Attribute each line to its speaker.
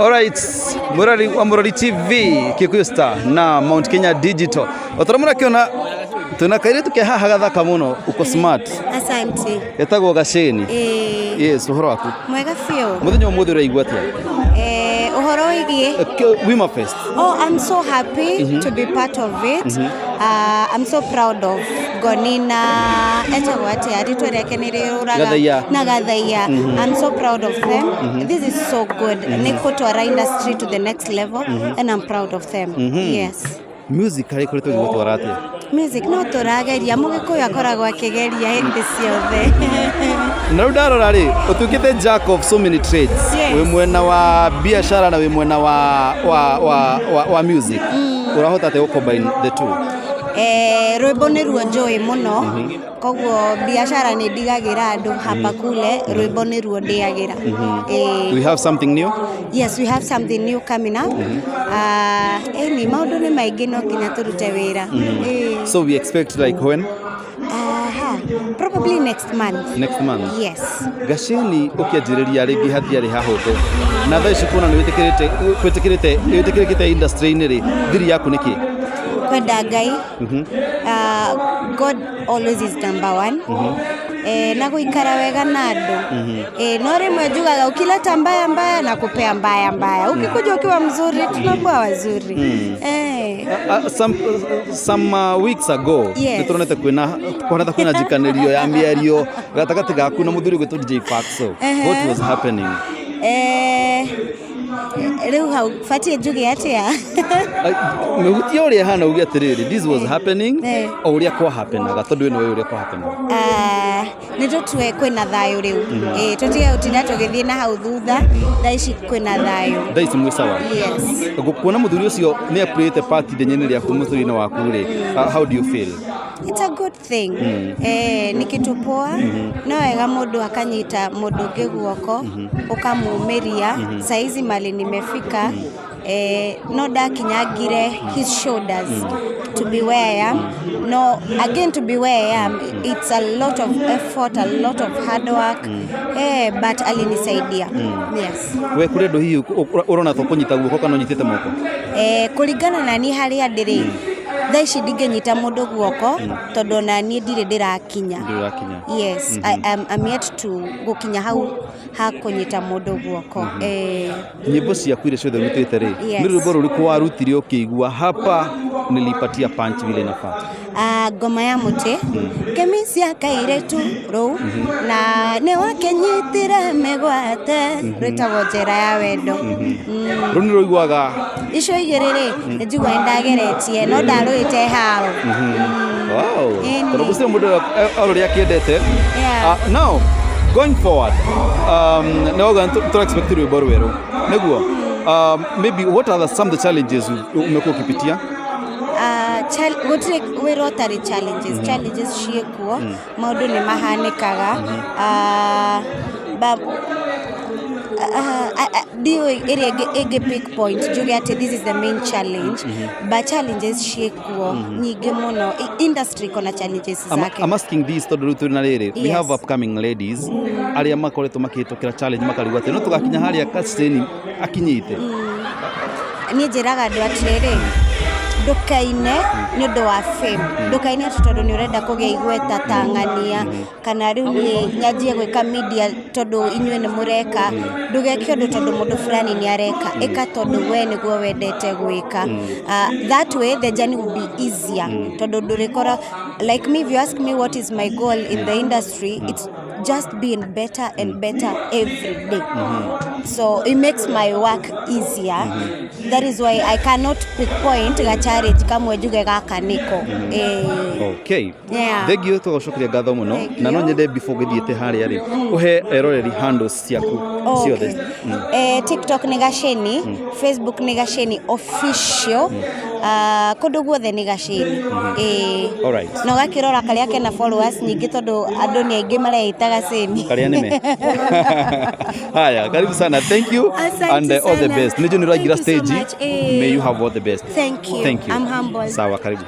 Speaker 1: Alright, Murari wa Murari TV Kikuyu Star na Mount Kenya Digital. Otoramura kiona tunakaire tukehaha gathaka muno uko smart.
Speaker 2: Asante.
Speaker 1: Etagwo Gasheni. Yes, uhoro waku.
Speaker 2: Mwega fio.
Speaker 1: Muthenya umuthi uraigua atia?
Speaker 2: Uhoro wigie.
Speaker 1: Wima Fest.
Speaker 2: Oh, I'm so happy to be part of it. I'm so proud of Gonina. Etagwo atia ritwerekenire uraga na Gathaiya. I'm so proud of them. This is so good. Niko to our industry to the next level and I'm proud of them. Yes.
Speaker 1: Music kare kore to gutwara atia?
Speaker 2: Music no turageria mugikuyu akoragwo akigeria hindi ciothe.
Speaker 1: Na ndarora ri utukite jack of so many trades. We mwena wa biashara na we mwena wa music. Urahota te combine the two.
Speaker 2: Rwimbo ni ruo njoi muno koguo biashara ni ndigagira andu hapa kule rwimbo ni ruo ndiagira.
Speaker 1: We have something new?
Speaker 2: Yes, we have something new coming up. Ni maundu ni maingi no kinya turute wira.
Speaker 1: So we expect like when?
Speaker 2: Probably next month.
Speaker 1: Next month?
Speaker 2: Yes.
Speaker 1: Gasheni ukianjiriria ringi hathiari hahuthe na thaa ici kuna ni witikirite industry ni ri thiri yaku niki
Speaker 2: kwenda Ngai. God always is number one. Na guikara wega na andu. No rimwe njugaga ukileta mbaya na kupea mbaya. Ukikuja ukiwa mzuri tunakuwa wazuri.
Speaker 1: Some weeks ago nituronete kwina jikanirio ya miario gatagati gaku na muthuri gwitu DJ Faxo. What was happening?
Speaker 2: Leo hau fatie njuge atia
Speaker 1: mehutia uria hana ugia atiriri this was happening uria kwa happenaga tondu ino uria kwa happenaga
Speaker 2: nitutwe kwina thayo riu tutige utinda tugithie na hau thutha thaici kwina thayo
Speaker 1: thaici mwisawa.
Speaker 2: Yes.
Speaker 1: Kuona muthuri ucio ni appreciate party denyene ria kumuthuri na waku ri how do you feel?
Speaker 2: It's a good thing. Ni kitu poa. No wega mundu akanyita mundu ungi guoko ukamumiria saizi mali nimefika no dakinyagire his shoulders to be where I am. No, again to be where I am, it's a lot of effort, a lot of hard work. But alinisaidia. Yes.
Speaker 1: We kure ndo hii urona to kunyita guoko kana unyitite moko?
Speaker 2: Kuringana na ni haria ndiri thaici ndingenyita mundu guoko tondu na ni ndire ndirakinya. Yes, I'm yet to gukinya hau hakunyita mundu guoko.
Speaker 1: Nyimbo ciaku ire ciothe rutite ri ni rwimbo ruriku warutire ukigua hapa nilipatia punch vile nafaa?
Speaker 2: Ngoma ya muti kemisia kairetu ro na ne wakenyitire megwate rwitagwo njera ya wendo.
Speaker 1: Runi roiguaga
Speaker 2: icio igiriri njigua ndageretie no ndaruite hao.
Speaker 1: Wow. Tondu gucio mundu aroria kiendete. Now going forward no to expect rwimbo rweru niguo maybe what are some of the challenges umekuwa ukipitia? Rotary challenges ciekuo maundu ni mahanikaga dio ege big point juge ati this is the main challenge but challenges ciekuo nyingi muno industry kona challenges zake. I'm asking this to do na riri we have upcoming ladies aria makoretwo makihitokira challenge makarigwa ati no tugakinya haria Kasteni akinyite
Speaker 2: ni njiraga andu atiriri ndukaine ni undu wa fame ndukaine tondu ni urenda kugia igweta tangania kana riu ni nyajie gwika media tondu inywe ni mureka ndugeke undu tondu mundu fulani ni areka eka tondu we niguo wendete gwika. That way the journey will be easier tondu ndurikora like me. If you ask me what is my goal in the industry, it's just being better and better every day. So it makes my work easier. That is why I cannot pinpoint gacharage kamwe juge gaka niko.
Speaker 1: Okay. Thank you to shukria gatho muno na no nyende before githiete haria ri uhe eroreri handles ciaku ciothe.
Speaker 2: TikTok ni Gasheni, Facebook ni Gasheni official. Kundu guothe ni Gasheni.
Speaker 1: Alright.
Speaker 2: No gakirora karia kena followers nyingi tondu andu ni aingi mareita Gasheni.
Speaker 1: Karia nime. Haya, karibu sana. Thank you and all the best. Nijo ni ragira stage. May you have all the best.
Speaker 2: Thank you.
Speaker 1: Thank you.
Speaker 2: I'm humble.
Speaker 1: Sawa, karibu.